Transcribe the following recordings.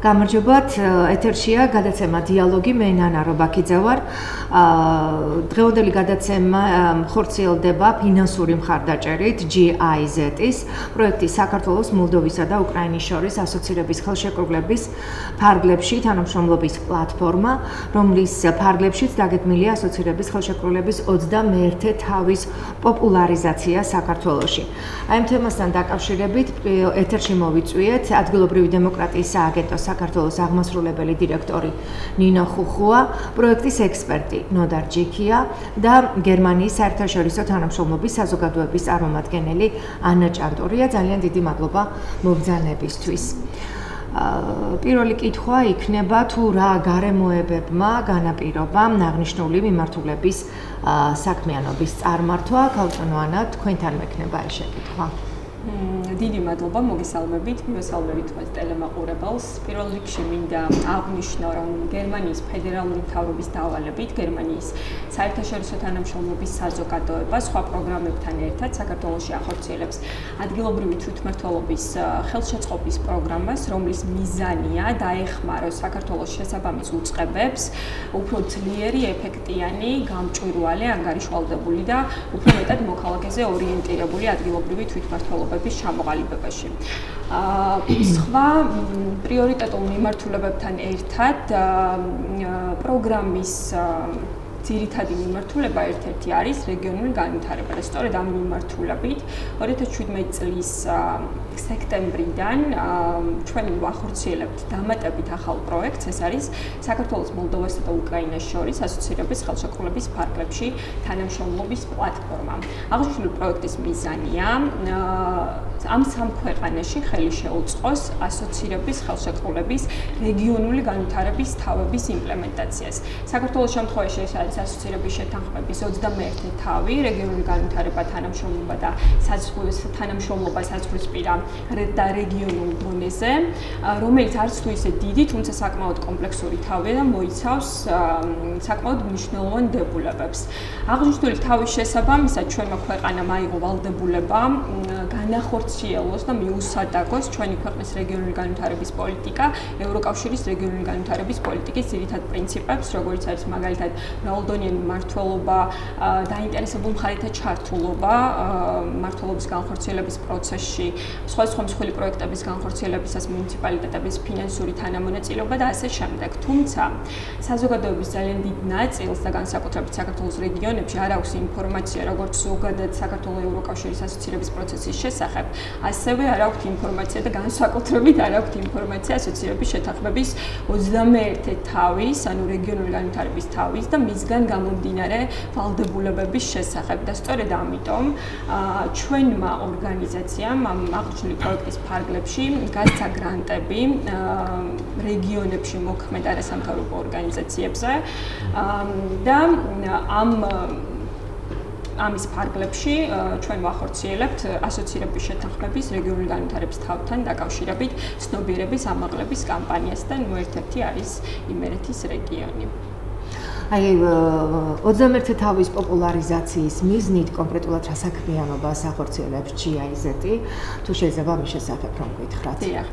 გამარჯობათ, ეთერშია გადაცემა დიალოგი, მე ნანა რობაქიძე ვარ. დღევანდელი გადაცემა ხორციელდება ფინანსური მხარდაჭერით GIZ-ის პროექტი საქართველოს, მოლდოვისა და უკრაინის შორის ასოცირების ხელშეკრულების ფარგლებში თანამშრომლობის პლატფორმა, რომლის ფარგლებშიც დაგეგმილია ასოცირების ხელშეკრულების 21 თავის პოპულარიზაცია საქართველოში. Აი ამ თემასთან დაკავშირებით ეთერში მოვიწვიეთ ადგილობრივი დემოკრატიის სააგენტოს საქართველოს აღმასრულებელი დირექტორი ნინო ხუხუა, პროექტის ექსპერტი ნოდარ ჯიქია და გერმანიის საერთაშორისო თანამშრომლობის საზოგადოების წარმომადგენელი ანა ჭანტურია. ძალიან დიდი მადლობა მობრძანებისთვის. პირველი კითხვა იქნება თუ რა გარემოებებმა განაპირობა აღნიშნული მიმართულების საქმიანობის წარმართვა. ქალბატონო ანა, თქვენთან მექნება ეს შეკითხვა. დიდი მადლობა მოგესალმებით, მივესალმებით თქვენს ტელემაყურებელს. პირველ რიგში მინდა აღვნიშნო, რომ გერმანიის ფედერალური მთავრობის დავალებით გერმანიის საერთაშორისო თანამშრომლობის საზოგადოება სხვა პროგრამებთან ერთად საქართველოში ახორციელებს ადგილობრივი თვითმმართველობის ხელშეწყობის პროგრამას, რომლის მიზანია დაეხმაროს საქართველოს შესაბამის უწყებებს უფრო ძლიერი, ეფექტიანი, გამჭვირვალე, ანგარიშვალდებული და უფრო მეტად მოქალაქეზე ორიენტირებული ადგილობრივი თვითმმართველობების ჩამოყალიბებაში. სხვა პრიორიტეტულ მიმართულებებთან ერთად პროგრამის ძირითადი მიმართულება ერთ-ერთი არის რეგიონული განვითარება და სწორედ ამ მიმართულებით 2017 წლის სექტემბრიდან ჩვენ ვახორციელებთ დამატებით ახალ პროექტს. ეს არის საქართველოს, მოლდოვასა და უკრაინას შორის ასოცირების ხელშეკრულების ფარგლებში თანამშრომლობის პლატფორმა. აღნიშნული პროექტის მიზანია ამ სამ ქვეყანაში ხელი შეუწყოს ასოცირების ხელშეკრულების რეგიონული განვითარების თავების იმპლემენტაციას. საქართველოს შემთხვევაში ეს არის ასოცირების შეთანხმების 21 თავი, რეგიონული განვითარება, თანამშრომლობა და თანამშრომლობა საზღვრისპირა და რეგიონულ დონეზე, რომელიც არც თუ ისე დიდი, თუმცა საკმაოდ კომპლექსური თავია და მოიცავს საკმაოდ მნიშვნელოვან დებულებებს. აღნიშნული თავის შესაბამისად ჩვენმა ქვეყანამ აიღო ვალდებულება განახორციელოს და მიუსადაგოს ჩვენი ქვეყნის რეგიონული განვითარების პოლიტიკა ევროკავშირის რეგიონული განვითარების პოლიტიკის ძირითად პრინციპებს, როგორც არის მაგალითად მრავალდონიანი მმართველობა, დაინტერესებულ მხარეთა ჩართულობა მმართველობის განხორციელების პროცესში, სხვადასხვა მსხვილი პროექტების განხორციელებისას მუნიციპალიტეტების ფინანსური თანამონაწილეობა და ასე შემდეგ. თუმცა საზოგადოების ძალიან დიდ ნაწილს და განსაკუთრებით საქართველოს რეგიონებში არ აქვს ინფორმაცია როგორც ზოგადად საქართველოს ევროკავშირის ასოცირების პროცესის შესახებ, ასევე არ აქვს ინფორმაცია და განსაკუთრებით არ აქვს ინფორმაცია ასოცირების შეთანხმების 21 თავის, ანუ რეგიონული განვითარების თავის და მისგან გამომდინარე ვალდებულებების შესახებ. და სწორედ ამიტომ ჩვენმა ორგანიზაციამ ამ აღნიშნული პროექტის ფარგლებში გასცა გრანტები რეგიონებში მოქმედ არასამთავრობო ორგანიზაციებზე და ამის ფარგლებში ჩვენ ვახორციელებთ ასოცირების შეთანხმების რეგიონული განვითარების თავთან დაკავშირებით ცნობიერების ამაღლების კამპანიას და ერთ-ერთი არის იმერეთის რეგიონი. აი 21 თავის პოპულარიზაციის მიზნით კონკრეტულად რა საქმიანობას ახორციელებს GIZ, თუ შეიძლება მის შესახებ რომ გითხრათ. დიახ.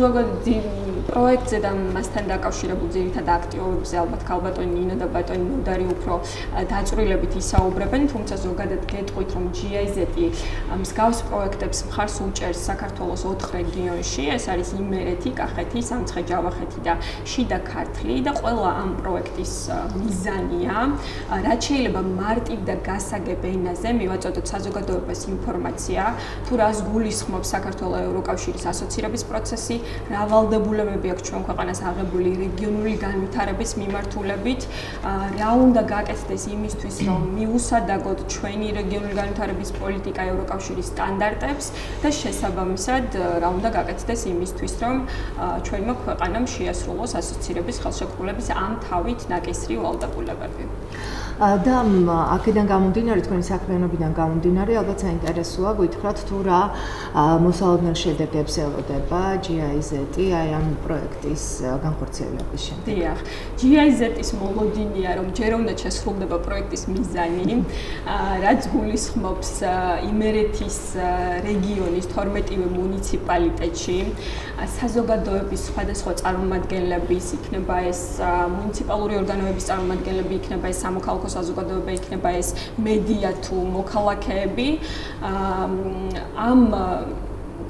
ზოგადად პროექტზე და მასთან დაკავშირებულ ძირითად აქტივობებზე ალბათ ქალბატონი ნინო და ბატონი ნოდარი უფრო დაწვრილებით ისაუბრებენ, თუმცა ზოგადად გეტყვით, რომ GIZ მსგავს პროექტებს მხარს უჭერს საქართველოს 4 რეგიონში, ეს არის იმერეთი, კახეთი, სამცხე-ჯავახეთი და შიდა ქართლი და ყველა ამ პროექტის მიზანია, რაც შეიძლება მარტივ და გასაგებ ენაზე მივაწოდოთ საზოგადოებას ინფორმაცია, თუ რას გულისხმობს საქართველოს ევროკავშირის ასოცირების პროცესი, რა ვალდებულებები აქვს ჩვენ ქვეყანას აღებული რეგიონული განვითარების მიმართულებით, რა უნდა გაკეთდეს იმისთვის, რომ მიუსადაგოთ ჩვენი რეგიონული განვითარების პოლიტიკა ევროკავშირის სტანდარტებს და შესაბამისად რა უნდა გაკეთდეს იმისთვის, რომ ჩვენმა ქვეყანამ შეასრულოს ასოცირების ხელშეკრულების ამ თავით ნაკისრი ვალდებულებები. და აქედან გამომდინარე, თქვენი საქმიანობიდან გამომდინარე, ალბათ საინტერესოა გითხრათ თუ რა მოსალოდნელ შედეგებს ელოდება GIZ-ი აი ამ პროექტის განხორციელების შემდეგ. დიახ, GIZ-ის მოლოდინია, რომ ჯერ უნდა შესრულდება პროექტის მიზანი, რაც გულისხმობს იმერეთის რეგიონის 12-ვე მუნიციპალიტეტში საზოგადოების სხვადასხვა წარმომადგენლების, იქნება ეს მუნიციპალური ორგანოების წარმომადგენლები, იქნება ეს სამოქალაქო საზოგადოება, იქნება ეს მედია თუ მოქალაქეები, ამ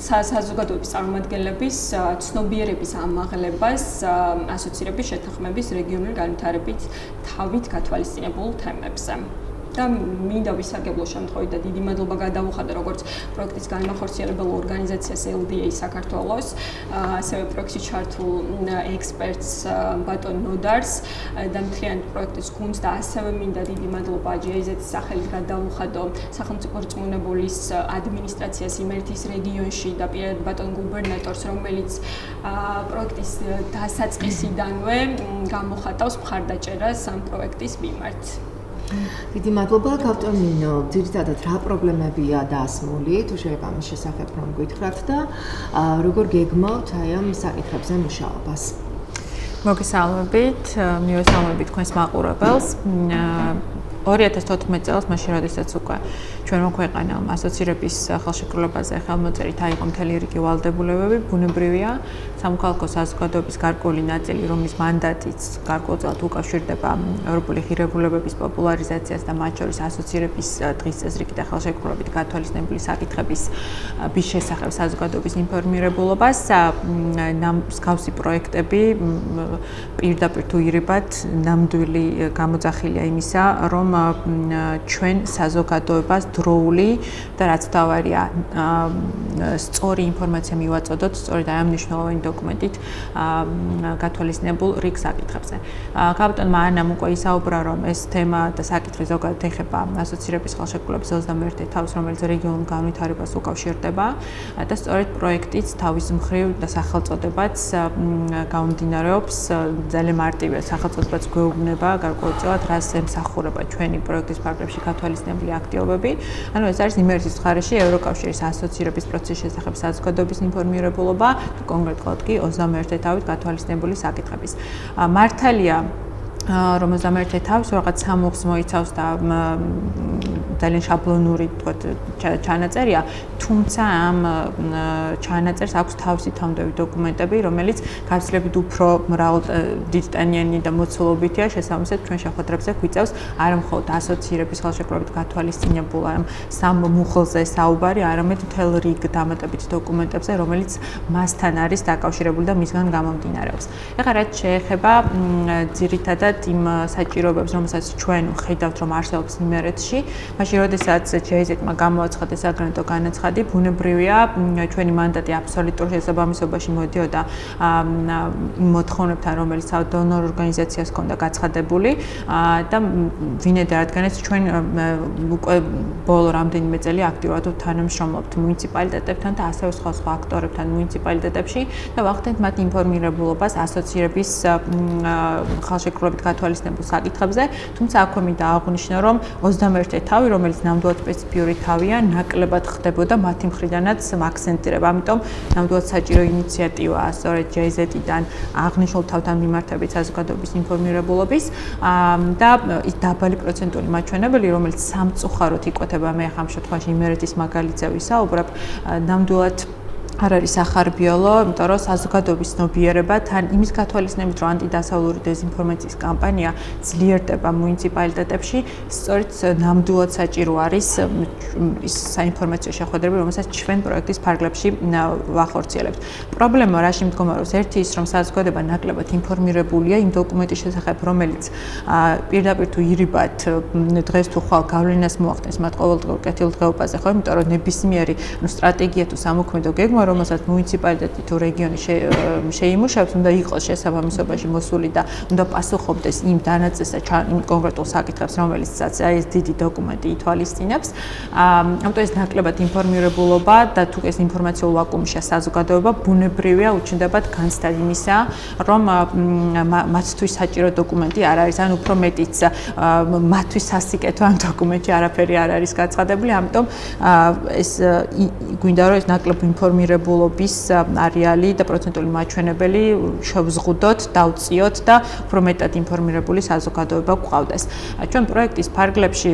საზოგადოების წარმომადგენლების ცნობიერების ამაღლებას ასოცირების შეთანხმების რეგიონული განვითარებით თავით გათვალისწინებულ თემებზე. და მინდა ვისარგებლო შემთხვევით და დიდი მადლობა გადავუხადე როგორც პროექტის განმახორციელებელ ორგანიზაციას LDA საქართველოს, ასევე პროექტში ჩართულ ექსპერტს ბატონ ნოდარს და მთლიანად პროექტის გუნდს და ასევე მინდა დიდი მადლობა GIZ-ის სახელით გადავუხადო სახელმწიფო რწმუნებულის ადმინისტრაციას იმერეთის რეგიონში და პირადად ბატონ გუბერნატორს, რომელიც პროექტის დასაწყისიდანვე გამოხატავს მხარდაჭერას ამ პროექტის მიმართ. დიდი მადლობა, გავტონინო, ძირითადად რა პრობლემებია დასმული, თუ შეიძლება ამის შესახებ რომ გითხრათ და როგორ გეგმავთ აი ამ საკითხებზე მუშაობას. მოგესალმებით, მივესალმებით თქვენს მაყურებელს. 2014 წელს, მაშინ როდესაც უკვე ჩვენ მოგვეყანა ასოცირების ხელშეკრულებაზე ხელმოწერით აიღო მთელი რიგი ვალდებულებები, ბუნებრივია, სამოქალაქო საზოგადოების გარკვეული ნაწილი, რომლის მანდატიც გარკვეულწილად უკავშირდება ევროპული ღირებულებების პოპულარიზაციას და მათ შორის ასოცირების დღის წესრიგით და ხელშეკრულებით გათვალისწინებული საკითხების ბის შესახებ საზოგადოების ინფორმირებულობას, მსგავსი პროექტები პირდაპირ თუ ირიბად ნამდვილი გამოძახილია იმისა, რომ ჩვენ საზოგადოებას დროული და რაც თავარია სწორი ინფორმაცია მივაწოდოთ სწორედ აი ამ მნიშვნელოვანი დოკუმენტით გათვალისწინებულ რიგ საკითხებზე. კაპიტანმა ანამ უკვე ისაუბრა, რომ ეს თემა და საკითხი ზოგადად ეხება ასოცირების ხელშეკრულების 21 თავს, რომელიც რეგიონულ განვითარებას უკავშირდება და სწორედ პროექტიც თავის მხრივ და სახელწოდებაც გამომდინარეობს ძალიან მარტივია სახელწოდებაც გვეუბნება გარკვეულწილად რას ემსახურება ჩვენი პროექტის ფარგლებში გათვალისწინებული აქტივობები. ანუ ეს არის იმერეთის მხარეში ევროკავშირის ასოცირების პროცესის შესახებ საზოგადოების ინფორმირებულობა, კონკრეტულად კი 21 თავით გათვალისწინებული საკითხების. მართალია რომ 21 თავს რაღაც სამუხს მოიცავს და ძალიან შაბლონური თქვათ ჩანაწერია, თუმცა ამ ჩანაწერს აქვს თავისი თავმდევი დოკუმენტები, რომელიც გაცილებით უფრო დიდტანიანი და მოცულობითია, შესაბამისად ჩვენ შეხვედრებზე გვიწევს არა მხოლოდ ასოცირების ხელშეკრულებით გათვალისწინებულ ამ სამ მუხლზე საუბარი, არამედ მთელ რიგ დამატებით დოკუმენტებზე, რომელიც მასთან არის დაკავშირებული და მისგან გამომდინარეობს. ეხლა რაც შეეხება ძირითადად იმ საჭიროებებს, რომელსაც ჩვენ ვხედავთ, რომ არსებობს იმერეთში, მაშინ როდესაც GIZ-მა გამოაცხადა საგრანტო განაცხადი, ბუნებრივია, ჩვენი მანდატი აბსოლუტურ შესაბამისობაში მოდიოდა მოთხოვნებთან, რომელიც დონორ ორგანიზაციას ჰქონდა გაცხადებული და ვინედარ რადგანაც ჩვენ უკვე ბოლო რამდენიმე წელი აქტიურად თანამშრომლობთ მუნიციპალიტეტებთან და ასევე სხვა აქტორებთან მუნიციპალიტეტებში და ვახდენთ მათ ინფორმირებულობას ასოცირების ხელშეკრულებით გათვალისწინებულ საკითხებზე, თუმცა აქვე მინდა აღვნიშნო, რომ 21 თავი, რომელიც ნამდვილად სპეციფიური თავია, ნაკლებად ხდებოდა მათი მხრიდანაც აქცენტირება. ამიტომ ნამდვილად საჭირო ინიციატივაა სწორედ GIZ-დან აღნიშნულ თავთან მიმართებით საზოგადოების ინფორმირებულობის და ის დაბალი პროცენტული მაჩვენებელი, რომელიც სამწუხაროდ იკვეთება, მე ახლა ამ შემთხვევაში იმერეთის მაგალითზე ვისაუბრებ, ნამდვილად არ არის ახარბიელო, იმიტომ რომ საზოგადოების ცნობიერება თან იმის გათვალისწინებით, რომ ანტიდასავლური დეზინფორმაციის კამპანია ძლიერდება მუნიციპალიტეტებში, სწორედ ნამდვილად საჭირო არის ის საინფორმაციო შეხვედრები, რომელსაც ჩვენ პროექტის ფარგლებში ვახორციელებთ. პრობლემა რაში მდგომარეობს? ერთი ის, რომ საზოგადოება ნაკლებად ინფორმირებულია იმ დოკუმენტის შესახებ, რომელიც პირდაპირ თუ ირიბად დღეს თუ ხვალ გავლენას მოახდენს მათ ყოველდღიურ კეთილდღეობაზე, ხო, იმიტომ რომ ნებისმიერი სტრატეგია თუ სამოქმედო გეგმა რომელსაც მუნიციპალიტეტი თუ რეგიონი შეიმუშავებს, უნდა იყოს შესაბამისობაში მოსული და უნდა პასუხობდეს იმ დანაწესა იმ კონკრეტულ საკითხებს, რომელიცაც ეს დიდი დოკუმენტი ითვალისწინებს. ამიტომ ეს ნაკლებად ინფორმირებულობა და თუ ეს ინფორმაციულ ვაკუუმშია საზოგადოება, ბუნებრივია უჩნდებათ განცდა იმისა, რომ მათთვის საჭირო დოკუმენტი არ არის, ან უფრო მეტიც მათთვის სასიკეთო ამ დოკუმენტში არაფერი არ არის გაცხადებული, ამიტომ ეს გვინდა რომ ეს ნაკლებ ინფორმირებულობის არეალი და პროცენტული მაჩვენებელი შევზღუდოთ, დავწიოთ და უფრო მეტად ინფორმირებული საზოგადოება გვყავდეს. ჩვენ პროექტის ფარგლებში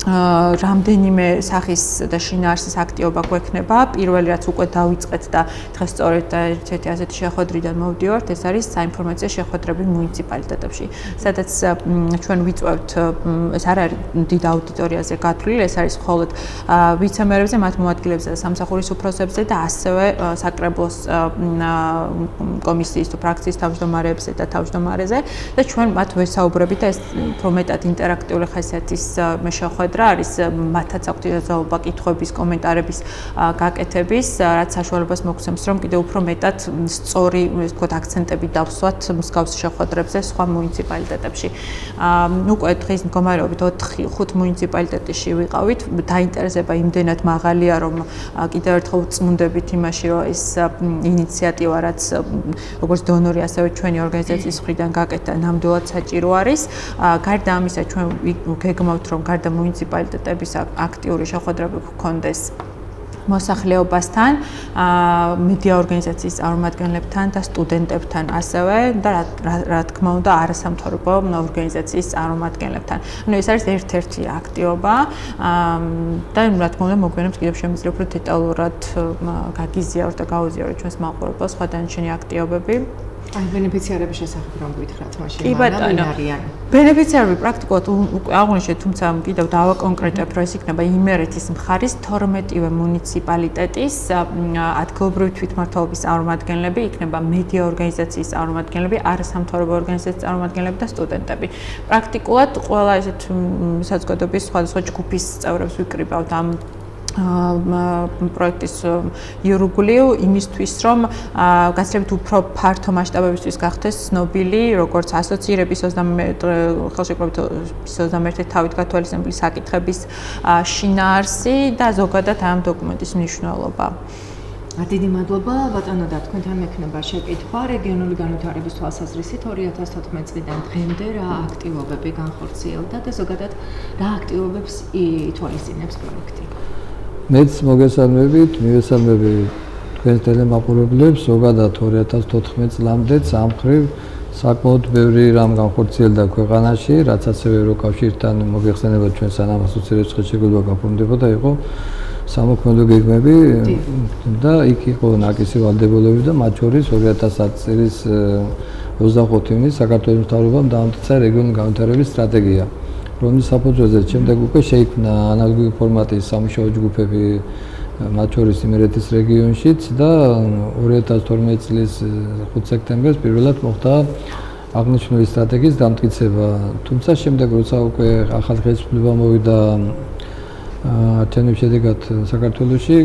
რამდენიმე სახის და შინაარსის აქტივობა გვექნება. პირველი რაც უკვე დავიწყეთ და დღეს სწორედ ერთ-ერთი ასეთი შეხვედრიდან მოვდივართ, ეს არის საინფორმაციო შეხვედრები მუნიციპალიტეტებში, სადაც ჩვენ ვიწვევთ, ეს არ არის დიდ აუდიტორიაზე გათვლილი, ეს არის მხოლოდ ვიცე-მერებზე, მათ მოადგილეებზე და სამსახურის უფროსებზე და ასევე საკრებულოს კომისიის თუ ფრაქციის თავმჯდომარეებზე და თავმჯდომარეზე და ჩვენ მათ ვესაუბრებით და ეს უფრო მეტად ინტერაქტიული ხასიათის შეხვედრა არის მათაც აქვთ იზოლება კითხვების, კომენტარების გაკეთების, რაც საშუალებას მოგვცემს, რომ კიდევ უფრო მეტად სწორი, ესე ვთქვათ, აქცენტები დავსვათ მსგავს შეხვედრებზე სხვა მუნიციპალიტეტებში. უკვე დღის მდგომარეობით 4-5 მუნიციპალიტეტში ვიყავით, დაინტერესება იმდენად მაღალია, რომ კიდევ ერთხელ ვწმუნდებით იმაში, რომ ეს ინიციატივა, რაც როგორც დონორი, ასევე ჩვენი ორგანიზაციის მხრიდან გაკეთდა, ნამდვილად საჭირო არის. გარდა ამისა, ჩვენ გეგმავთ, რომ გარდა მუნიციპალიტეტების აქტიური შეხვედრები გქონდეს მოსახლეობასთან, მედია ორგანიზაციის წარმომადგენლებთან და სტუდენტებთან ასევე და რა თქმა უნდა არასამთავრობო ორგანიზაციის წარმომადგენლებთან. ანუ ეს არის ერთ-ერთი აქტივობა და რა თქმა უნდა მოგვიანებით კიდევ შემიძლია უფრო დეტალურად გაგიზიაროთ და გავაზიაროთ ჩვენს მაყურებელს სხვა დანარჩენი აქტივობები. აი ბენეფიციარების შესახებ რომ გითხრათ მაშინ მან არიან. ბენეფიციარები პრაქტიკულად უკვე აღვნიშნეთ, თუმცა კიდევ დავაკონკრეტებთ, რომ ეს იქნება იმერეთის მხარის 12-ვე მუნიციპალიტეტის ადგილობრივი თვითმმართველობის წარმომადგენლები, იქნება მედია ორგანიზაციის წარმომადგენლები, არასამთავრობო ორგანიზაციის წარმომადგენლები და სტუდენტები. პრაქტიკულად ყველა ესეთ საზოგადოების სხვადასხვა ჯგუფის წევრებს ვიკრიბავთ ამ პროექტის იურგვლივ იმისთვის, რომ გაცილებით უფრო ფართო მასშტაბებისთვის გახდეს ცნობილი, როგორც ასოცირების 21 თავით გათვალისწინებული საკითხების შინაარსი და ზოგადად ამ დოკუმენტის მნიშვნელობა. დიდი მადლობა, ბატონო და თქვენთან მექნება შეკითხვა რეგიონული განვითარების თვალსაზრისით 2014 წლიდან დღემდე რა აქტივობები განხორციელდა და ზოგადად რა აქტივობებს ითვალისწინებს პროექტი. მეც მოგესალმებით, მივესალმები თქვენს ტელემაყურებლებს, ზოგადად 2014 წლამდეც ამ მხრივ საკმაოდ ბევრი რამ განხორციელდა ქვეყანაში, რაც ასევე ევროკავშირთან მოიხსენებოდა ჩვენ სანამ ასოცირების ხელშეკრულება გაფორმდებოდა, იყო სამოქმედო გეგმები და იქ იყო ნაკისი ვალდებულები და მათ შორის 2010 წლის 25 ივნისს საქართველოს მთავრობამ დაამტკიცა რეგიონული განვითარების სტრატეგია. რომლის საფუძველზე შემდეგ უკვე შეიქმნა ანალოგიური ფორმატის სამუშაო ჯგუფები მათ შორის იმერეთის რეგიონშიც და 2012 წლის 5 სექტემბერს პირველად მოხდა აღნიშნული სტრატეგიის დამტკიცება. თუმცა შემდეგ როცა უკვე ახალი ხელისუფლება მოვიდა არჩევნების შედეგად საქართველოში,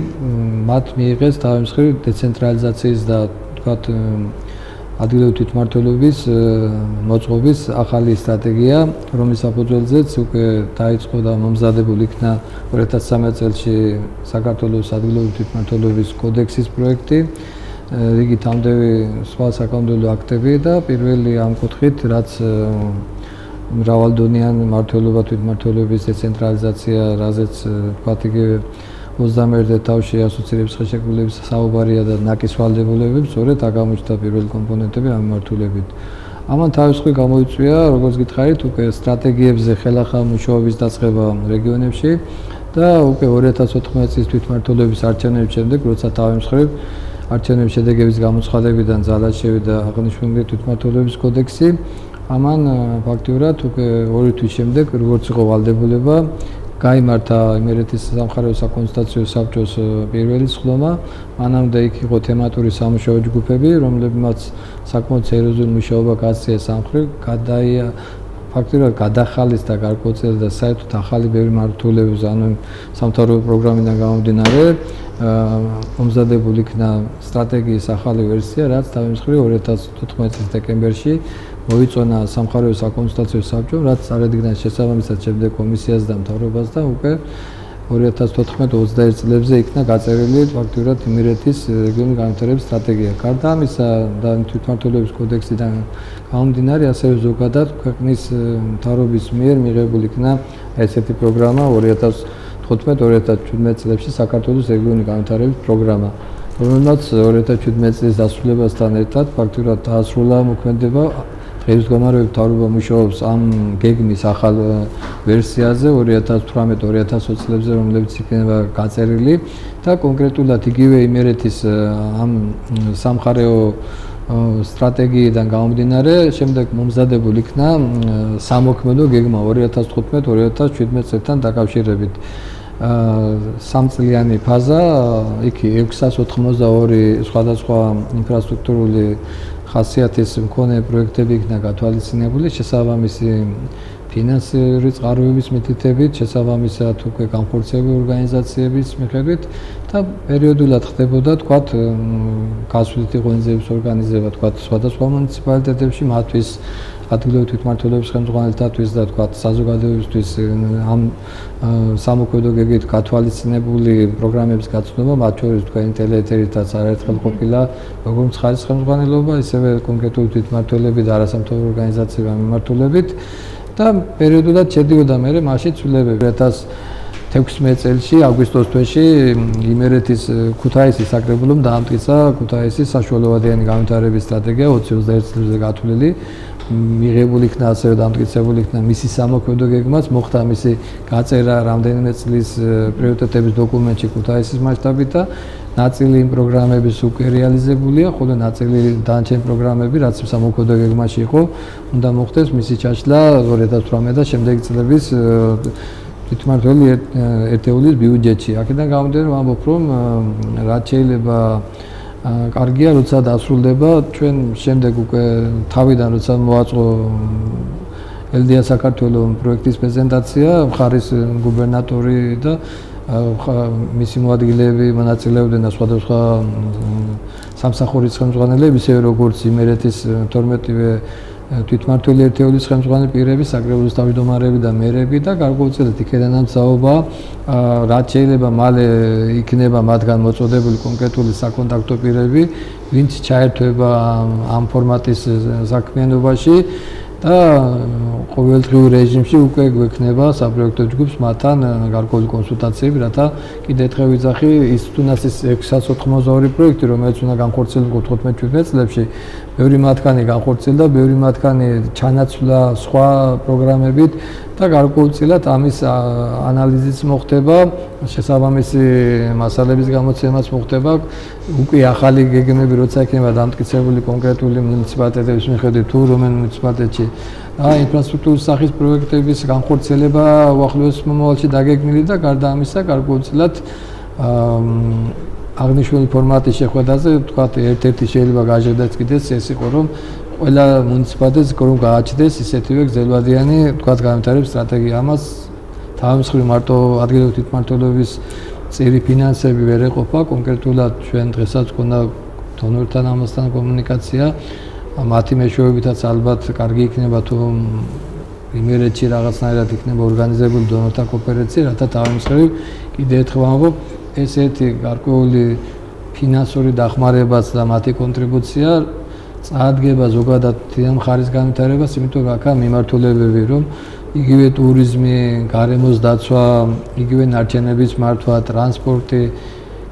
მათ მიიღეს თავის მხრივ დეცენტრალიზაციის და თქვათ ადგილობრივი თვითმმართველობის მოწყობის ახალი სტრატეგია, რომლის საფუძველზეც უკვე დაიწყო და მომზადებული იქნა 2013 წელს საქართველოს ადგილობრივი თვითმმართველობის კოდექსის პროექტი, რიგი თამდევი სხვა საკანონმდებლო აქტები და პირველი ამ კუთხით, რაც მრავალდონიან მმართველობა თვითმმართველობის დეცენტრალიზაცია, რაზეც თქვათ იგივე 21 თავში ასოცირების ხელშეკრულების საუბარია და ნაკის ვალდებულებებს, სწორედ აღმოჩნდა პირველი კომპონენტები ამ მიმართულებით. ამან თავისუფლად გამოიწვია, როგორც გითხარით, უკვე სტრატეგიებზე ხელახალ მუშაობის დაწყება რეგიონებში და უკვე 2014 წლის თვითმმართველობის არჩევნების შემდეგ, როცა თავისუფლად არჩევნების შედეგების გამოცხადებიდან ძალად შევიდა აღნიშნული თვითმმართველობის კოდექსი, ამან ფაქტიურად უკვე 2 თვის შემდეგ, როგორც იყო ვალდებულება, გაიმართა იმერეთის სამხარეო საკონსულტაციო საბჭოს პირველი სხდომა, მანამდე იქ იყო თემატური სამუშაო ჯგუფები, რომლებმაც საკმაოდ სერიოზული მუშაობა გააცია სამხრეთ, ფაქტობრივად გადახალის და გარკვეულწილად და საერთოდ ახალი ბევრი მართულების ანუ სამთავრობო პროგრამიდან გამომდინარე მომზადებული იქნა სტრატეგიის ახალი ვერსია, რაც თავის მხრივ 2014 წლის დეკემბერში მოიწონა სამხარეო საკონსულტაციო საბჭომ, რაც წარადგინა შესაბამისად შემდეგ კომისიას და მთავრობას და უკვე 2014-21 წლებზე იქნა გაწერილი ფაქტურად იმერეთის რეგიონული განვითარების სტრატეგია. გარდა ამისა და თვითმმართველობის კოდექსიდან გამომდინარე, ასევე ზოგადად ქვეყნის მთავრობის მიერ მიღებული იქნა ესეთი პროგრამა 2015-2017 წლებში საქართველოს რეგიონული განვითარების პროგრამა, რომელმაც 2017 წლის დასრულებასთან ერთად ფაქტურად დაასრულა მოქმედება. დღეს გამარჯვებით მთავრობა მუშაობს ამ გეგმის ახალ ვერსიაზე 2018-2020 წლებზე, რომლებიც იქნება გაწერილი და კონკრეტულად იგივე იმერეთის ამ სამხარეო სტრატეგიიდან გამომდინარე, შემდეგ მომზადებული იქნა სამოქმედო გეგმა 2015-2017 წლთან დაკავშირებით. სამწლიანი ფაზა, იქ 682 სხვადასხვა ინფრასტრუქტურული ხასიათის მქონე პროექტები იქნა გათვალისწინებული, შესაბამისი ფინანსური წყაროების მითითებით, შესაბამისად უკვე განხორციელებული ორგანიზაციების მიხედვით და პერიოდულად ხდებოდა თქვათ გასვლითი ღონისძიების ორგანიზება თქვათ სხვადასხვა მუნიციპალიტეტებში, მათთვის ადგილობრივი თვითმმართველობის ხელმძღვანელთათვის და თქვათ საზოგადოებისთვის ამ სამოქმედო გეგმით გათვალისწინებული პროგრამების გაცნობა, მათ შორის თქვენი ტელეეთერითაც არაერთხელ ყოფილა როგორც ხარის ხელმძღვანელობა, ისევე კონკრეტული თვითმმართველები და არასამთავრობო ორგანიზაციების მიმართულებით და პერიოდულად შედიოდა მერე მასში ცვლილებები 2016 წელს აგვისტოს თვეში იმერეთის ქუთაისის საკრებულომ დაამტკიცა ქუთაისის საშუალოვადიანი განვითარების სტრატეგია 2021 წლამდე გათვლილი. მიღებული იქნა ასევე დამტკიცებული იქნა მისი სამოქმედო გეგმაც, მოხდა მისი გაწერა რამდენიმე წლის პრიორიტეტების დოკუმენტში ქუთაისის მასშტაბით და ნაწილი იმ პროგრამების უკვე რეალიზებულია, ხოლო ნაწილი დანარჩენი პროგრამები, რაც სამოქმედო გეგმაში იყო, უნდა მოხდეს მისი ჩაშლა 2018 და შემდეგი წლების თვითმმართველი ერთეულის ბიუჯეტში. აქედან გამომდინარე ვამბობ, რომ რაც შეიძლება კარგია, როცა დასრულდება ჩვენ შემდეგ უკვე თავიდან როცა მოაწყო ელდია საქართველოს პროექტის პრეზენტაცია, მხარის გუბერნატორი და მისი მოადგილეები მონაწილეობდნენ და სხვადასხვა სამსახურის ხელმძღვანელები, ისევე როგორც იმერეთის 12-ვე თვითმმართველი ერთეულის ხელმძღვანელი პირები, საკრებულოს თავმჯდომარეები და მერები და გარკვეულწილად იქედანაც საუბა, რაც შეიძლება მალე იქნება მათგან მოწოდებული კონკრეტული საკონტაქტო პირები, ვინც ჩაერთვება ამ ფორმატის საქმიანობაში და ყოველდღიურ რეჟიმში უკვე გვექნება საპროექტო ჯგუფს მათთან გარკვეული კონსულტაციები, რათა კიდევ ერთხელ ვიძახი ის თუნდაც ის 682 პროექტი, რომელიც უნდა განხორციელდეს 15-17 წლებში, ბევრი მათგანი განხორციელდა, ბევრი მათგანი ჩანაცვლა სხვა პროგრამებით და გარკვეულწილად ამის ანალიზიც მოხდება, შესაბამისი მასალების გამოცემაც მოხდება, უკვე ახალი გეგმები როცა იქნება დამტკიცებული კონკრეტული მუნიციპალიტეტების მიხედვით თუ რომელ მუნიციპალიტეტში ინფრასტრუქტურის სახის პროექტების განხორციელება უახლოეს მომავალში დაგეგმილი და გარდა ამისა გარკვეულწილად აღნიშნული ფორმატის შეხვედრაზე თქვათ ერთ-ერთი შეიძლება გაჟღერდეს კიდეც ეს იყო რომ ყველა მუნიციპალიტეტს რომ გააჩნდეს ისეთივე გრძელვადიანი თქვათ განვითარების სტრატეგია. ამას თავის მხრივ მარტო ადგილობრივი თვითმმართველობის წირი ფინანსები ვერ ეყოფა, კონკრეტულად ჩვენ დღესაც გქონდა დონორთან ამასთან კომუნიკაცია, მათი მეშვეობითაც ალბათ კარგი იქნება თუ იმერეთში რაღაცნაირად იქნება ორგანიზებული დონორთა კონფერენცია, რათა თავის მხრივ კიდევ ერთხელ ვამბობ, ესეთი გარკვეული ფინანსური დახმარებაც და მათი კონტრიბუცია წარადგება ზოგადად მხარის განვითარებას, იმიტომ რომ აქა მიმართულებები რომ იგივე ტურიზმი, გარემოს დაცვა, იგივე ნარჩენების მართვა, ტრანსპორტი,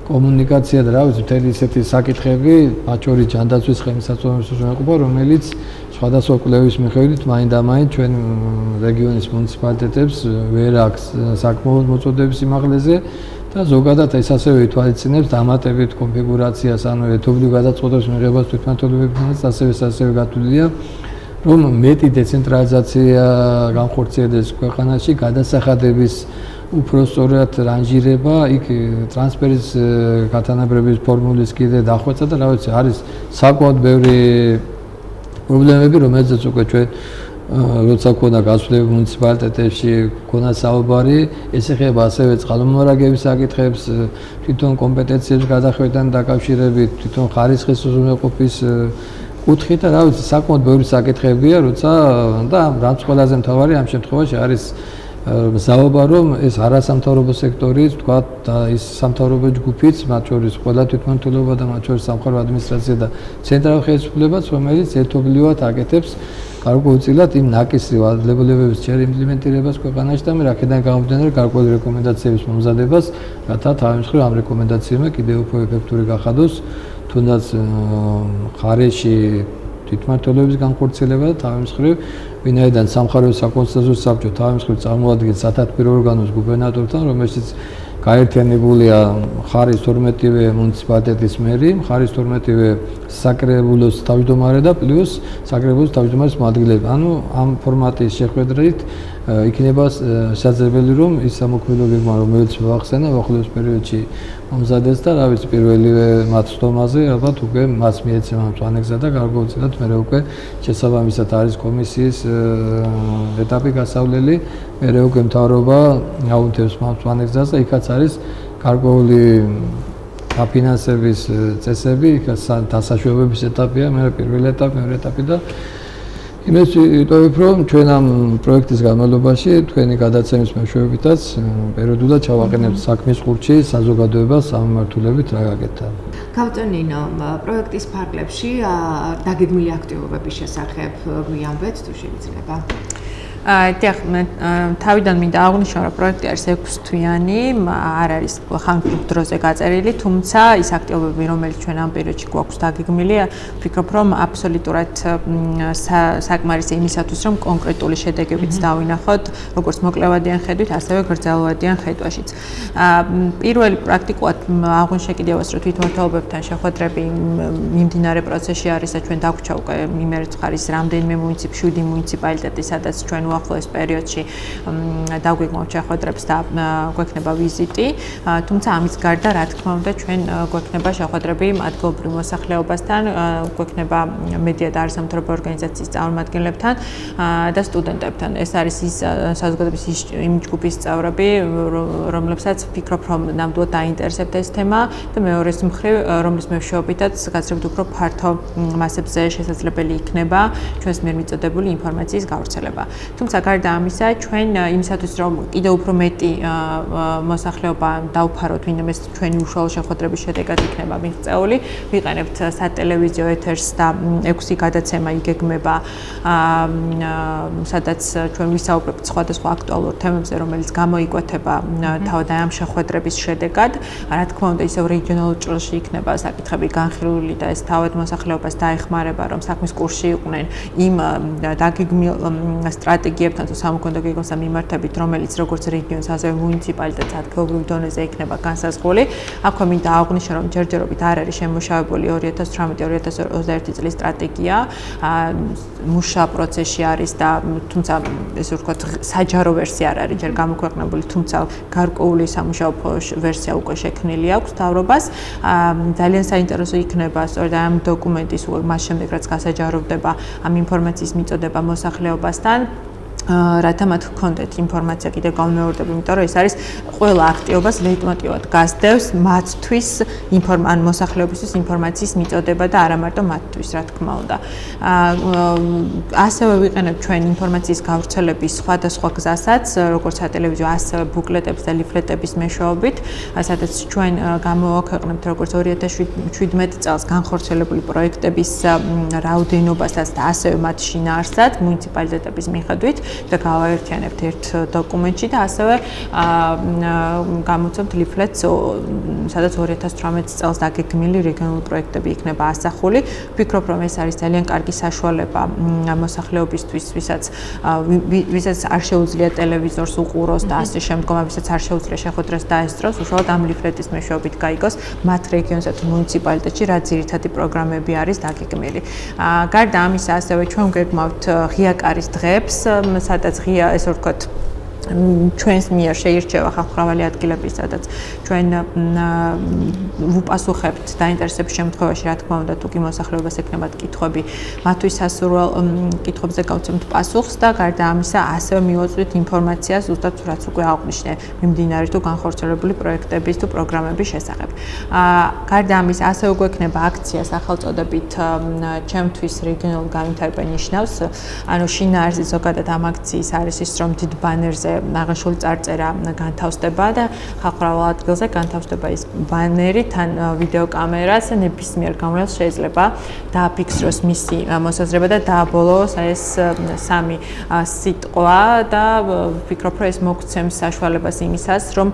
კომუნიკაცია და რა ვიცი, მთელი ისეთი საკითხები, მათ შორის ჯანდაცვის ხელმისაწვდომობის უზრუნველყოფა, რომელიც სხვადასხვა კვლევის მიხედვით მაინდამაინც ჩვენ რეგიონის მუნიციპალიტეტებს ვერ აქვს საკმაოდ მოწოდების სიმაღლეზე და ზოგადად ეს ასევე ითვალისწინებს დამატებით კონფიგურაციას, ანუ ერთობლივ გადაწყვეტილების მიღებას თვითმმართველობებიდანაც ასევე გათვლილია, რომ მეტი დეცენტრალიზაცია განხორციელდეს ქვეყანაში, გადასახადების უფრო სწორად რანჟირება, იქ ტრანსფერის გათანაბრების ფორმულის კიდე დახვეწა და რა ვიცი, არის საკმაოდ ბევრი პრობლემები, რომელზეც უკვე ჩვენ როცა ქონდა გასვლები მუნიციპალიტეტებში, ქონდა საუბარი, ეს ეხება ასევე წყალმომარაგების საკითხებს, თვითონ კომპეტენციებს გადახვედან დაკავშირებით, თვითონ ხარისხის უზრუნველყოფის კუთხით და რა ვიცი, საკმაოდ ბევრი საკითხებია, როცა და რაც ყველაზე მთავარი ამ შემთხვევაში არის მზაობა, რომ ეს არასამთავრობო სექტორის, თქვა და ის სამთავრობო ჯგუფიც, მათ შორის ყველა თვითმმართველობა და მათ შორის სამხარეო ადმინისტრაცია და ცენტრალური ხელისუფლებაც, რომელიც ერთობლივად აკეთებს გარკვეულწილად იმ ნაკისრი ვალდებულებების ჯერ იმპლემენტირებას ქვეყანაში და მე აქედან გამომდინარე გარკვეული რეკომენდაციების მომზადებას, რათა თავის მხრივ ამ რეკომენდაციებმა კიდევ უფრო ეფექტური გახადოს, თუნდაც ხარეში თვითმმართველობის განხორციელება და თავის მხრივ ვინაიდან სამხარეო საკონსულტაციო საბჭო თავის მხრივ წარმოადგენს სათათბირო ორგანოს გუბერნატორთან, რომელშიც გაერთიანებულია ხარის 12-ვე მუნიციპალიტეტის მერი, ხარის 12-ვე საკრებულოს თავმჯდომარე და პლუს საკრებულოს თავმჯდომარის მოადგილეები. ანუ ამ ფორმატის შეხვედრით იქნება შესაძლებელი რომ ის სამოქმედო გეგმა, რომელიც მოახსენა უახლოეს პერიოდში მომზადეს და რა ვიცი პირველივე მათ სტომაზე ალბათ უკვე მას მიეცემა მწვანეგზა და გარკვეულწილად მერე უკვე შესაბამისად არის კომისიის ეტაპი გასავლელი, მერე უკვე მთავრობა აუნთებს მწვანეგზას და იქაც არის გარკვეული აფინანსების წესები, იქაც დასაშვებების ეტაპია, მერე პირველი ეტაპი, მეორე ეტაპი და იმას ვიტყობ, რომ ჩვენ ამ პროექტის განმავლობაში თქვენი გადაცემის მეშვეობითაც პერიოდულად ჩავაყენებთ საქმის ხურჯში საზოგადოებას სამმართველობით რა გაკეთდა. გავწონინო პროექტის ფარგლებში დაგეგმილი აქტივობების შესახებ გვიამბეთ თუ შეიძლება. დიახ, თავიდან მინდა აღვნიშნო, რომ პროექტი არის 6 თვიანი, არ არის ხანგრძლივ დროზე გაწერილი, თუმცა ის აქტივობები, რომელიც ჩვენ ამ პერიოდში გვაქვს დაგეგმილი, ვფიქრობ, რომ აბსოლუტურად საკმარისი იმისათვის, რომ კონკრეტული შედეგებიც დავინახოთ, როგორც მოკლევადიან ხედვით, ასევე გრძელვადიან ხედვაშიც. პირველი პრაქტიკულად აღვნიშნე კიდევაც, რომ თვითმმართველობებთან შეხვედრები მიმდინარე პროცესში არის და ჩვენ დაგვჭა უკვე იმერეთ მხარის რამდენიმე 7 მუნიციპალიტეტი, სადაც ჩვენ უახლოეს პერიოდში დაგვიგმოთ შეხვედრებს და გვექნება ვიზიტი, თუმცა ამის გარდა, რა თქმა უნდა, ჩვენ გვექნება შეხვედრები ადგილობრივ მოსახლეობასთან, გვექნება მედია და არასამთავრობო ორგანიზაციის წარმომადგენლებთან და სტუდენტებთან. ეს არის ის საზოგადოების იმ ჯგუფის წევრები, რომლებსაც ვფიქრობ, რომ ნამდვილად დაინტერესებთ ეს თემა და მეორეს მხრივ, რომლის მეშვეობითაც გაცილებით უფრო ფართო მასებზე შესაძლებელი იქნება ჩვენს მიერ მიწოდებული ინფორმაციის გავრცელება. თუმცა გარდა ამისა, ჩვენ იმისათვის, რომ კიდევ უფრო მეტი მოსახლეობა დავფაროთ, ვინმე ჩვენი უშუალო შეხვედრების შედეგად იქნება მიღწეული, ვიყენებთ სატელევიზიო ეთერს და 6 გადაცემა იგეგმება, სადაც ჩვენ ვისაუბრებთ სხვადასხვა აქტუალურ თემებზე, რომელიც გამოიკვეთება თავად ამ შეხვედრების შედეგად. რა თქმა უნდა, ისევ რეგიონალურ ჭრილში იქნება საკითხები განხილული და ეს თავად მოსახლეობას დაეხმარება, რომ საქმის კურსში იყვნენ იმ დაგეგმილ სტრატეგიებთან თუ სამოქმედო გეგმასთან მიმართებით, რომელიც როგორც რეგიონს, ასევე მუნიციპალიტეტს ადგილობრივ დონეზე იქნება განსაზღვრული. აქვე მინდა აღვნიშნო, რომ ჯერჯერობით არ არის შემუშავებული 2018-2021 წლის სტრატეგია, მუშა პროცესში არის და თუმცა ესე ვთქვათ, საჯარო ვერსია არ არის ჯერ გამოქვეყნებული, თუმცა გარკვეული სამუშაო ვერსია უკვე შექმნილი აქვს მთავრობას. ძალიან საინტერესო იქნება სწორედ ამ დოკუმენტის მას შემდეგ, რაც გასაჯაროვდება ამ ინფორმაციის მიწოდება მოსახლეობასთან. რათა მათ გქონდეთ ინფორმაცია კიდევ გამეორდება, იმიტომ რომ ეს არის ყველა აქტივობას ლეიტმოტივად გასდევს მათთვის ან მოსახლეობისთვის ინფორმაციის მიწოდება და არა მარტო მათთვის, რა თქმა უნდა. ასევე ვიყენებთ ჩვენ ინფორმაციის გავრცელების სხვადასხვა გზასაც, როგორც სატელევიზიო, ასევე ბუკლეტების და ლიფლეტების მეშვეობით, სადაც ჩვენ გამოვაქვეყნებთ როგორც 2017 წელს განხორციელებული პროექტების რაოდენობასაც და ასევე მათ შინაარსსაც მუნიციპალიტეტების მიხედვით. და გავაერთიანებთ ერთ დოკუმენტში და ასევე გამოცემთ ლიფლეტს, სადაც 2018 წელს დაგეგმილი რეგიონული პროექტები იქნება ასახული. ვფიქრობ, რომ ეს არის ძალიან კარგი საშუალება მოსახლეობისთვის, ვისაც არ შეუძლია ტელევიზორს უყუროს და ასე შემდგომ, ვისაც არ შეუძლია შეხვედრას დაესწროს, უშუალოდ ამ ლიფლეტის მეშვეობით გაიგოს მათ რეგიონსა თუ მუნიციპალიტეტში რა ძირითადი პროგრამები არის დაგეგმილი. გარდა ამისა, ასევე ჩვენ გვეგმავთ ღია კარის დღეებს, სადაც ღია, ესე ვთქვათ, ჩვენს მიერ შეირჩევა ხალხმრავალი ადგილები, სადაც ჩვენ ვუპასუხებთ დაინტერესების შემთხვევაში, რა თქმა უნდა, თუ კი მოსახლეობას ექნებათ კითხვები, მათთვის სასურველ კითხვებზე გავცემთ პასუხს და გარდა ამისა, ასევე მივაწვდით ინფორმაციას, ზუსტად რაც უკვე აღვნიშნე, მიმდინარე თუ განხორციელებული პროექტების თუ პროგრამების შესახებ. გარდა ამის, ასევე გვექნება აქცია სახელწოდებით ჩემთვის რეგიონულ განვითარება ნიშნავს, ანუ შინაარსი ზოგადად ამ აქციის არის ის, რომ დიდ ბანერზე აღაშული წარწერა განთავსდება და ხალხმრავალ ადგილზე განთავსდება ის ბანერი თან ვიდეო კამერას ნებისმიერ გამონელს შეიძლება დააფიქსროს მისი მოსაზრება და დააბოლოს ეს სამი სიტყვა და ვფიქრობ, რომ ეს მოგცემს საშუალებას იმისას, რომ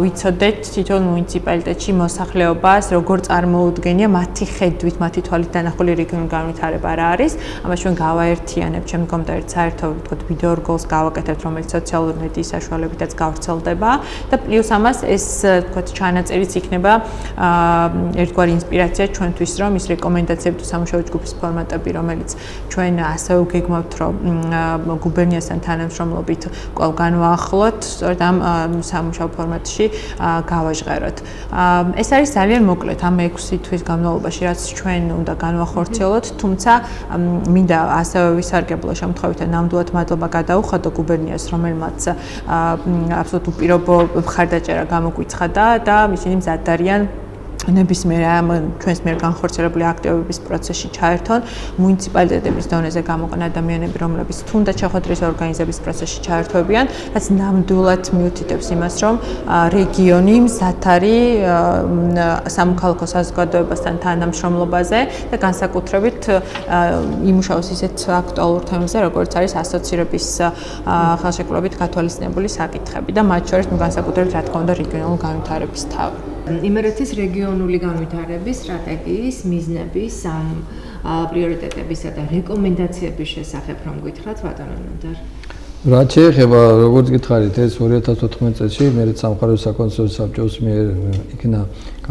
ვიცოდეთ თითოეულ მუნიციპალიტეტში მოსახლეობას როგორ წარმოუდგენია მათი ხედვით, მათი თვალით დანახული რეგიონული განვითარება რა არის. ამას ჩვენ გავაერთიანებთ, შემდგომ და ერთ საერთო ვთქვათ ვიდეო რგოლს გავაკეთებთ, რომელიც სოციალური მედიის საშუალებითაც გავრცელდება და პლუს ამას ეს ვთქვათ ჩანაწერიც იქნება ერთგვარი ინსპირაცია ჩვენთვის, რომ ის რეკომენდაციები თუ სამუშაო ჯგუფის ფორმატები, რომელიც ჩვენ ასევე გეგმავთ, რომ გუბერნიასთან თანამშრომლობით კვლავ განვაახლოთ, სწორედ ამ სამუშაო ფორმატში გავაჟღეროთ. ეს არის ძალიან მოკლედ ამ 6 თვის განმავლობაში, რაც ჩვენ უნდა განვახორციელოთ, თუმცა მინდა ასევე ვისარგებლო შემთხვევით ნამდვილად მადლობა გადაუხადო გუბერნიას, რომელმაც აბსოლუტურ უპირობო მხარდაჭერა გამოგვიცხადა და ისინი მზად არიან ნებისმიერ ჩვენს მიერ განხორციელებული აქტივობების პროცესში ჩაერთონ მუნიციპალიტეტების დონეზე გამოყვან ადამიანები, რომლებიც თუნდაც შეხვედრის ორგანიზების პროცესში ჩაერთვებიან, რაც ნამდვილად მიუთითებს იმას, რომ რეგიონი მზად არის სამოქალაქო საზოგადოებასთან თანამშრომლობაზე და განსაკუთრებით იმუშაოს ისეთ აქტუალურ თემებზე, როგორც არის ასოცირების ხელშეკრულებით გათვალისწინებული საკითხები და მათ შორის განსაკუთრებით რა თქმა უნდა რეგიონული განვითარების თავი. იმერეთის რეგიონული განვითარების სტრატეგიის მიზნების ამ პრიორიტეტებისა და რეკომენდაციების შესახებ რომ გითხრათ ბატონო ნოდარ. რაც შეეხება, როგორც გითხარით, ეს 2014 წელს იმერეთის სამხარეო საკონსულტაციო საბჭოს მიერ იქნა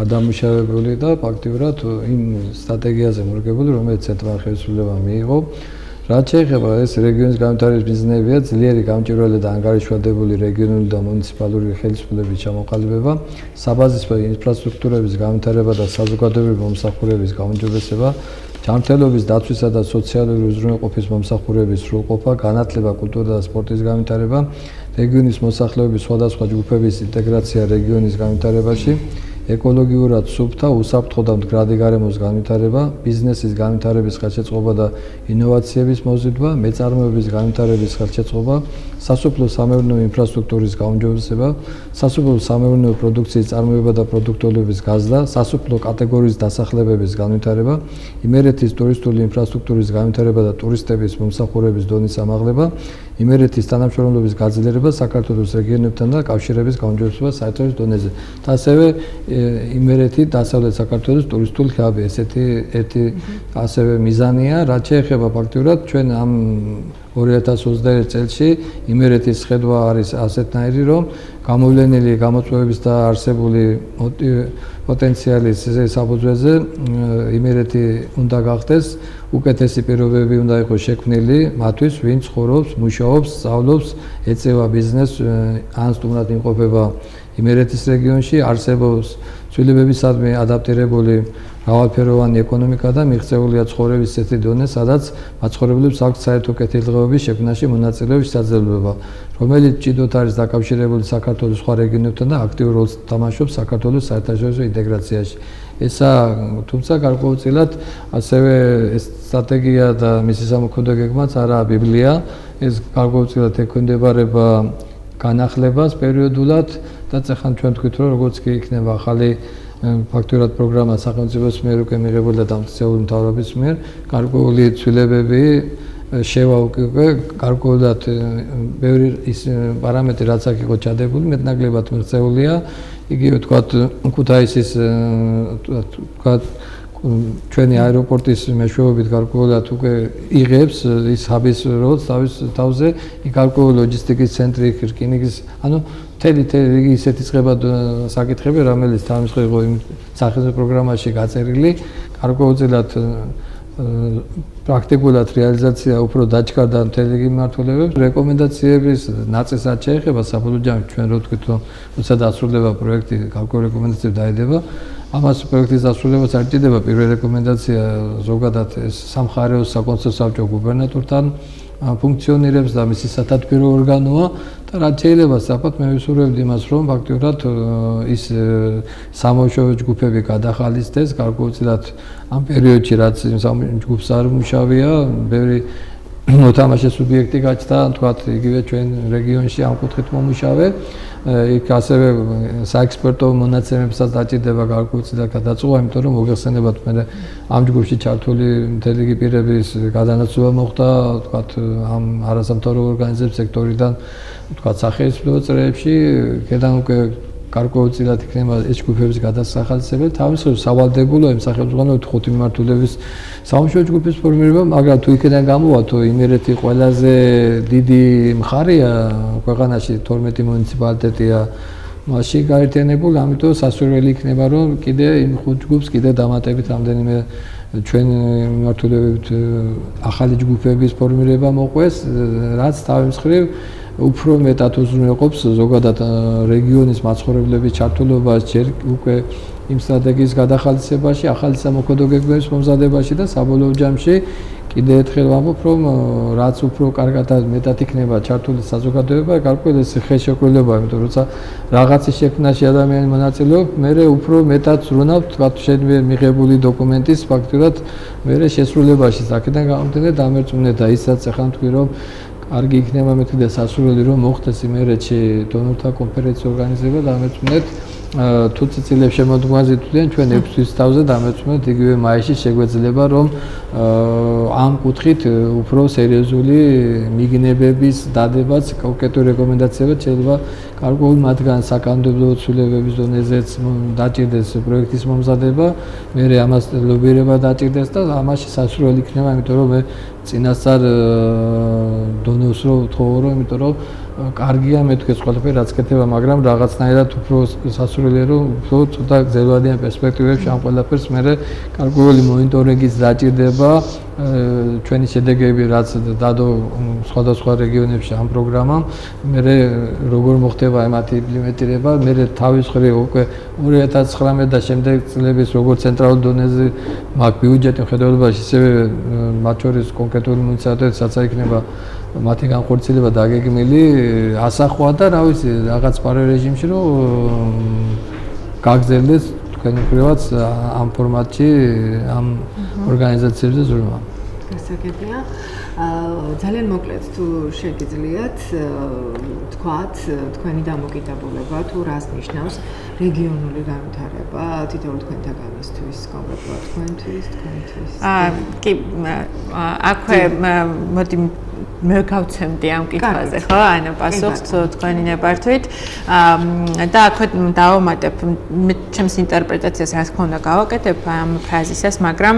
გადამუშავებული და ფაქტიურად იმ სტრატეგიაზე მორგებული, რომელიც ცენტრალურ ხელისუფლებამ მიიღო. რაც შეეხება ეს რეგიონის განვითარების მიზნებია ძლიერი გამჭვირვალე და ანგარიშვალდებული რეგიონული და მუნიციპალური ხელისუფლების ჩამოყალიბება, საბაზისო ინფრასტრუქტურების განვითარება და საზოგადოებრივი მომსახურების გაუმჯობესება, ჯანმრთელობის დაცვისა და სოციალური უზრუნველყოფის მომსახურების სრულყოფა, განათლება, კულტურა და სპორტის განვითარება, რეგიონის მოსახლეობის სხვადასხვა ჯგუფების ინტეგრაცია რეგიონის განვითარებაში, ეკოლოგიურად სუფთა, უსაფრთხო და მდგრადი გარემოს განვითარება, ბიზნესის განვითარების ხელშეწყობა და ინოვაციების მოზიდვა, მეწარმოების განვითარების ხელშეწყობა, სასოფლო-სამეურნეო ინფრასტრუქტურის გაუმჯობესება, სასოფლო-სამეურნეო პროდუქციის წარმოება და პროდუქტოლების გაზრდა, სასოფლო კატეგორიის დასახლებების განვითარება, იმერეთის ტურისტული ინფრასტრუქტურის განვითარება და ტურისტების მომსახურების დონის ამაღლება, იმერეთის თანამშრომლობის გაძლიერება საქართველოს რეგიონებთან და კავშირების გაუმჯობესება საერთაშორისო დონეზე. და ასევე იმერეთი დასავლეთ საქართველოს ტურისტული ხაბი, ესეთი ერთი ასევე მიზანია, რაც შეეხება ფაქტიურად ჩვენ ამ 2021 წელში იმერეთის ხედვა არის ასეთნაირი, რომ გამოვლენილი გამოწვევების და არსებული პოტენციალის საფუძველზე იმერეთი უნდა გახდეს უკეთესი პირობები უნდა იყოს შექმნილი მათთვის, ვინც ცხოვრობს, მუშაობს, სწავლობს, ეწევა ბიზნესს ან სტუმრად იმყოფება იმერეთის რეგიონში, არსებობს ცვლილებებისადმი ადაპტირებული მრავალფეროვანი ეკონომიკა და მიღწეულია ცხოვრების ისეთი დონე, სადაც მაცხოვრებლებს აქვთ საერთო კეთილდღეობის შექმნაში მონაწილეობის შესაძლებლობა, რომელიც ჭიდოდ არის დაკავშირებული საქართველოს სხვა რეგიონებთან და აქტიურ როლს თამაშობს საქართველოს საერთაშორისო ინტეგრაციაში. ესა თუმცა გარკვეულწილად ასევე ეს სტრატეგია და მისი სამოქმედო გეგმაც არაა ბიბლია, ეს გარკვეულწილად ექვემდებარება განახლებას პერიოდულად და წეხან ჩვენ თქვით, რომ როგორც კი იქნება ახალი ფაქტურად პროგრამა სახელმწიფოს მიერ უკვე მიღებული და დამტკიცებული მთავრობის მიერ, გარკვეული ცვლილებები შევა უკვე გარკვეულად ბევრი ის პარამეტრი რაც აქ იყო ჩადებული, მეტნაკლებად მიღწეულია, იგივე თქვათ ქუთაისის თქვათ ჩვენი აეროპორტის მეშვეობით გარკვეულად უკვე იღებს ის ჰაბის როლს თავის თავზე, იქ გარკვეული ლოჯისტიკის ცენტრი, რკინიგზის, ანუ მთელი რიგი ისეთი წყება საკითხები, რომელიც თავისუფლება იმ სახელმწიფო პროგრამაში გაწერილი, გარკვეულწილად პრაქტიკულად რეალიზაცია უფრო დაჩქარდა მთელი მიმართულებებს. რეკომენდაციების ნაწილსაც შეეხება საბოლოო ჯამში ჩვენ რო ვთქვით, რომ როცა დასრულდება პროექტი, გარკვეული რეკომენდაციები დაედება. ამას პროექტის დასრულებას არ ჭირდება პირველი რეკომენდაცია ზოგადად ეს სამხარეოს საკონსულტაციო საბჭო გუბერნატორთან ფუნქციონირებს და მისი სათათბირო ორგანოა და რაც შეიძლება საფათ მე ვისურვებდი იმას, რომ ფაქტიურად ის სამუშაო ჯგუფები გადახალისდეს, გარკვეულწილად ამ პერიოდში რაც ჯგუფს არ მუშავია, ბევრი მოთამაშე სუბიექტი გაჩნდა, თქვათ იგივე ჩვენ რეგიონში ამ კუთხით მომუშავე. იქ ასევე საექსპერტო მონაცემებსაც დაჭირდება გარკვეულწილად გადაწყვეტა, იმიტომ რომ მოგეხსენებათ მე ამ ჯგუფში ჩართული მთელი პირების გადანაცვლა მოხდა, თქვათ ამ არასამთავრობო ორგანიზაციების სექტორიდან, თქვათ სახელმწიფო წრეებში, ქედან უკვე გარკვეულწილად იქნება ეს ჯგუფების გადასახადისებელი, თავის სავალდებულო იმ სახელმწიფო ხუთი მიმართულების სამუშაო ჯგუფის ფორმირება, მაგრამ თუ იქიდან გამოვათო იმერეთი ყველაზე დიდი მხარეა ქვეყანაში 12 მუნიციპალიტეტია მასში გაერთიანებული, ამიტომ სასურველი იქნება რომ კიდე იმ ხუთ ჯგუფს კიდე დამატებით რამდენიმე ჩვენ მიმართულებებით ახალი ჯგუფების ფორმირება მოყვეს, რაც თავის მხრივ უფრო მეტად უზრუნველყოფს ზოგადად რეგიონის მაცხოვრებლების ჩართულობას ჯერ უკვე იმ სტრატეგიის გადახალისებაში, ახალი სამოქმედო გეგმების მომზადებაში და საბოლოო ჯამში კიდე ერთხელ ვამბობ, რომ რაც უფრო კარგად და მეტად იქნება ჩართული საზოგადოება, გარკვეული ხელშეკრულება, იმიტომ რომ როცა რაღაცის შექმნაში ადამიანი მონაწილეობს, მე უფრო მეტად ზრუნავთ, თქვათ შედმე მიღებული დოკუმენტის ფაქტურად მე შესრულებაში. აქედან გამომდინარე დამერწმუნე და ისაც ახლა თქვი რომ კარგი იქნება მეთქი და სასურველი რომ მოხდეს იმერეთში დონორთა კონფერენციის ორგანიზება და დამერწმუნეთ თუ ციცილებს შემოდგმაზე თვლიან ჩვენ 6 თვის თავზე დამერწმუნეთ იგივე მაისში შეგვეძლება რომ ამ კუთხით უფრო სერიოზული მიგნებების დადებაც კონკრეტული რეკომენდაციებად შეიძლება გარკვეული მათგან საკანონმდებლო ცვლილებების დონეზეც დაჭირდეს პროექტის მომზადება, მე ამას ლობირება დაჭირდეს და ამაში სასურველი იქნება, იმიტომ რომ მე წინასწარ დონოს რო ვთხოვო, იმიტომ რომ კარგია მეთქეს ყველაფერი რაც კეთება, მაგრამ რაღაცნაირად უფრო სასურველია რომ უფრო ცოტა გრძელვადიან პერსპექტივებში ამ ყველაფერს მე გარკვეული მონიტორინგის დაჭირდება, ჩვენი შედეგები რაც დადო სხვადასხვა რეგიონებში ამ პროგრამამ, მე როგორ მოხდება მათი იმპლემენტირება, მე თავის მხრივ უკვე 2019 და შემდეგ წლების როგორც ცენტრალურ დონეზე მაგ ბიუჯეტი მხედველობაში ისევე მათ შორის კონკრეტული მუნიციპალიტეტებსაც იქნება მათი განხორციელება დაგეგმილი ასახვა და რა ვიცი რაღაც პარალელ რეჟიმში რომ გაგრძელდეს თქვენი მხრივაც ამ ფორმატში ამ ორგანიზაციებზე ზრუნვა. გასაგებია. ძალიან მოკლედ თუ შეგიძლიათ თქვათ თქვენი დამოკიდებულება თუ რას ნიშნავს რეგიონული განვითარება თითოეულ თქვენთაგანისთვის, კონკრეტულად თქვენთვის. კი, აქვე მოდი მე გავცემდი ამ კითხვაზე, ხო? ანუ პასუხს თქვენი ნებართვით. და აქვე დავამატებ ჩემს ინტერპრეტაციას, რა თქმა უნდა, გავაკეთებ ამ ფრაზისას, მაგრამ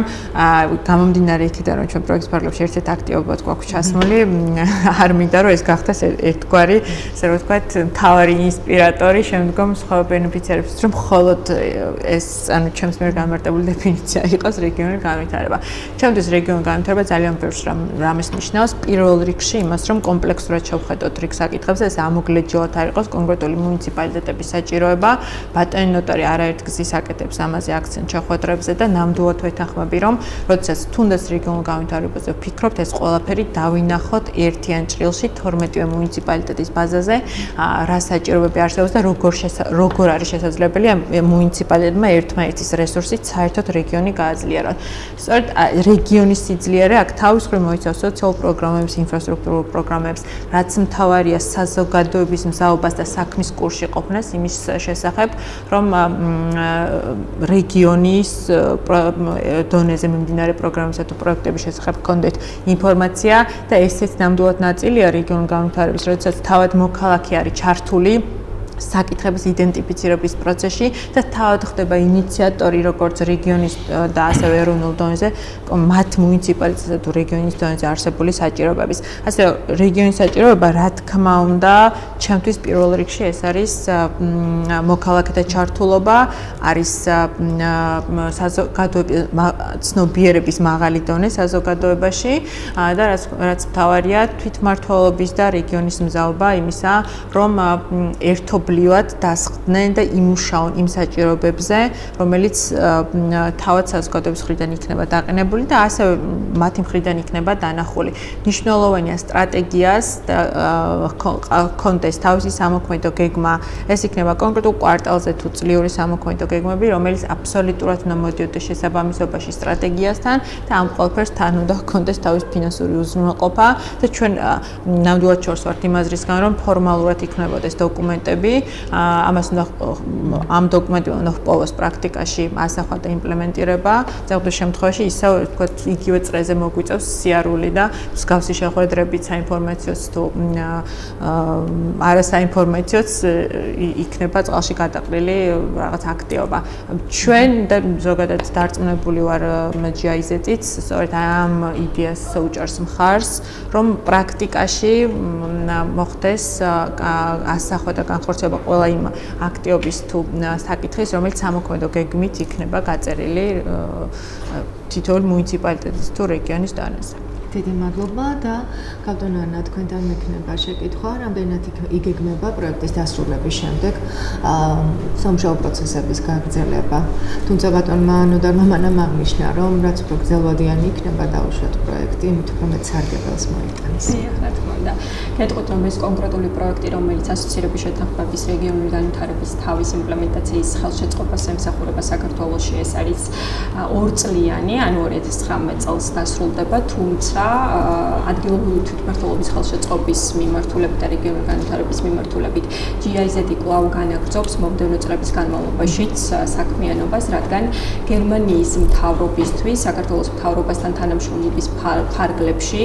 გამომდინარე იქიდან, რომ ჩვენ პროექტის ფარგლებში ერთ-ერთ აქტიობად გვაქვს ჩასმული, არ მინდა რომ ეს გახდეს ერთგვარი, ასე რომ ვთქვათ, მთავარი ინსპირატორი შემდგომ სხვა ბენეფიციარებს, რომ მხოლოდ ეს, ანუ ჩემს მიერ განმარტებული დეფინიცია იყოს რეგიონული განვითარება. ჩემთვის რეგიონული განვითარება ძალიან ბევრს რამეს ნიშნავს. პირველ რიგში იმას, რომ კომპლექსურად შევხედოთ რიგ საკითხებს, ეს ამოგლეჯოათ არ იყოს კონკრეტული მუნიციპალიტეტების საჭიროება. ბატონი ნოტარი არაერთ გზის აკეთებს ამაზე აქცენტ შეხვედრებზე და ნამდვილად ვეთანხმები, რომ როდესაც თუნდაც რეგიონულ განვითარებაზე ვფიქრობთ, ეს ყველაფერი დავინახოთ ერთიან ჭრილში 12 მუნიციპალიტეტის ბაზაზე, რა საჭიროებები არსებობს და როგორ არის შესაძლებელი მუნიციპალიტეტმა ერთმანეთის რესურსით საერთოდ რეგიონი გააძლიეროს. სწორედ რეგიონის სიძლიერე აქ თავის მხრივ მოიცავს სოციალურ პროგრამებს, ინფრასტრუქტურულ პროგრამებს, რაც მთავარია საზოგადოების მზაობას და საქმის კურსში ყოფნას იმის შესახებ, რომ რეგიონის დონეზე მიმდინარე პროგრამებსა თუ პროექტების შესახებ გქონდეთ ინფორმაცია და ესეც ნამდვილად ნაწილია რეგიონულ განვითარების, როდესაც თავად მოქალაქე არის ჩართული საკითხების იდენტიფიცირების პროცესში და თავად ხდება ინიციატორი როგორც რეგიონის და ასევე ეროვნულ დონეზე მათ მუნიციპალიტეტსა თუ რეგიონის დონეზე არსებული საჭიროებების. ასე რეგიონის საჭიროება რა თქმა უნდა ჩემთვის პირველ რიგში ეს არის მოქალაქეთა ჩართულობა, არის ცნობიერების მაღალი დონე საზოგადოებაში და რაც მთავარია თვითმმართველობის და რეგიონის მზაობა იმისა, რომ ერთობლივად დასხდნენ და იმუშაონ იმ საჭიროებებზე, რომელიც თავად საზოგადოების მხრიდან იქნება დაყენებული და ასევე მათი მხრიდან იქნება დანახული. მნიშვნელოვანია სტრატეგიას კონტეს თავისი სამოქმედო გეგმა, ეს იქნება კონკრეტულ კვარტალზე თუ წლიური სამოქმედო გეგმები, რომელიც აბსოლუტურად უნდა მოდიოდეს შესაბამისობაში სტრატეგიასთან და ამ ყველაფერს თან უნდა ჰქონდეს თავის ფინანსური უზრუნველყოფა და ჩვენ ნამდვილად შორს ვართ იმ აზრისგან, რომ ფორმალურად იქნებოდეს დოკუმენტები, ამას უნდა ამ დოკუმენტებმა უნდა ჰპოვოს პრაქტიკაში ასახვა და იმპლემენტირება. ზოგადად შემთხვევაში ისევ ვთქვათ იგივე წრეზე მოგვიწევს სიარული და მსგავსი შეხვედრებით საინფორმაციოც თუ არასაინფორმაციოც იქნება წყალში გადაყრილი რაღაც აქტივობა. ჩვენ და ზოგადად დარწმუნებული ვარ GIZ-ით, სწორედ ამ იდეას უჭერს მხარს, რომ პრაქტიკაში მოხდეს ასახვა და განხორციელება ყველა იმ აქტივობის თუ საკითხის, რომელიც სამოქმედო გეგმით იქნება გაწერილი თითოეულ მუნიციპალიტეტის თუ რეგიონის დონეზე. დიდი მადლობა და კაპიტან ანა, თქვენთან მექნება შეკითხვა, რამდენად იგეგმება პროექტის დასრულების შემდეგ სამუშაო პროცესების გაგრძელება. თუმცა ბატონმა ნოდარმა მანამ აღნიშნა, რომ რაც უფრო გრძელვადიანი იქნება დაუშვათ პროექტი, იმით უფრო მეტ სარგებელს მოიტანს. რა თქმა უნდა. გეტყვით, რომ ეს კონკრეტული პროექტი, რომელიც ასოცირების შეთანხმების რეგიონული განვითარების თავის იმპლემენტაციის ხელშეწყობას ემსახურება საქართველოში, ეს არის 2 წლიანი, ანუ 2019 წელს დასრულდება, თუმცა ადგილობრივი თვითმმართველობის ხელშეწყობის მიმართულებით და რეგიონული განვითარების მიმართულებით GIZ კვლავ განაგრძობს მომდევნო წლების განმავლობაშიც საქმიანობას, რადგან გერმანიის მთავრობისთვის, საქართველოს მთავრობასთან თანამშრომლობის ფარგლებში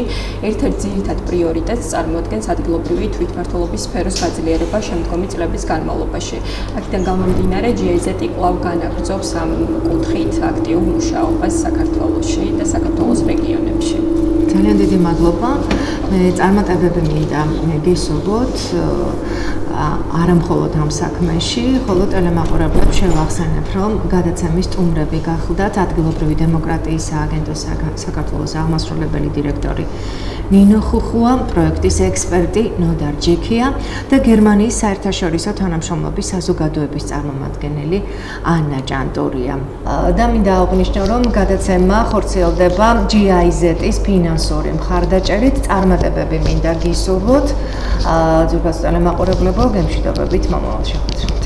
ერთ-ერთ ძირითად პრიორიტეტს წარმოადგენს ადგილობრივი თვითმმართველობის სფეროს გაძლიერება შემდგომი წლების განმავლობაში. აქედან გამომდინარე, GIZ კვლავ განაგრძობს ამ კუთხით აქტიურ მუშაობას საქართველოში და საქართველოს რეგიონებში. ძალიან დიდი მადლობა. მე წარმატებები მინდა გისურვოთ არა მხოლოდ ამ საქმეში, ხოლო ტელემაყურებლებს შევახსენებ, რომ გადაცემის სტუმრები გახლდათ ადგილობრივი დემოკრატიის სააგენტოს საქართველოს აღმასრულებელი დირექტორი ნინო ხუხუა, პროექტის ექსპერტი ნოდარ ჯიქია და გერმანიის საერთაშორისო თანამშრომლობის საზოგადოების წარმომადგენელი ანა ჭანტურია. და მინდა აღვნიშნო, რომ გადაცემა ხორციელდება GIZ-ის ფინანსური მხარდაჭერით, წარმატებები მინდა გისურვოთ. ზოგადად ტელემაყურებლებო, გემშვიდობებით მომავალ შეხვედრამდე.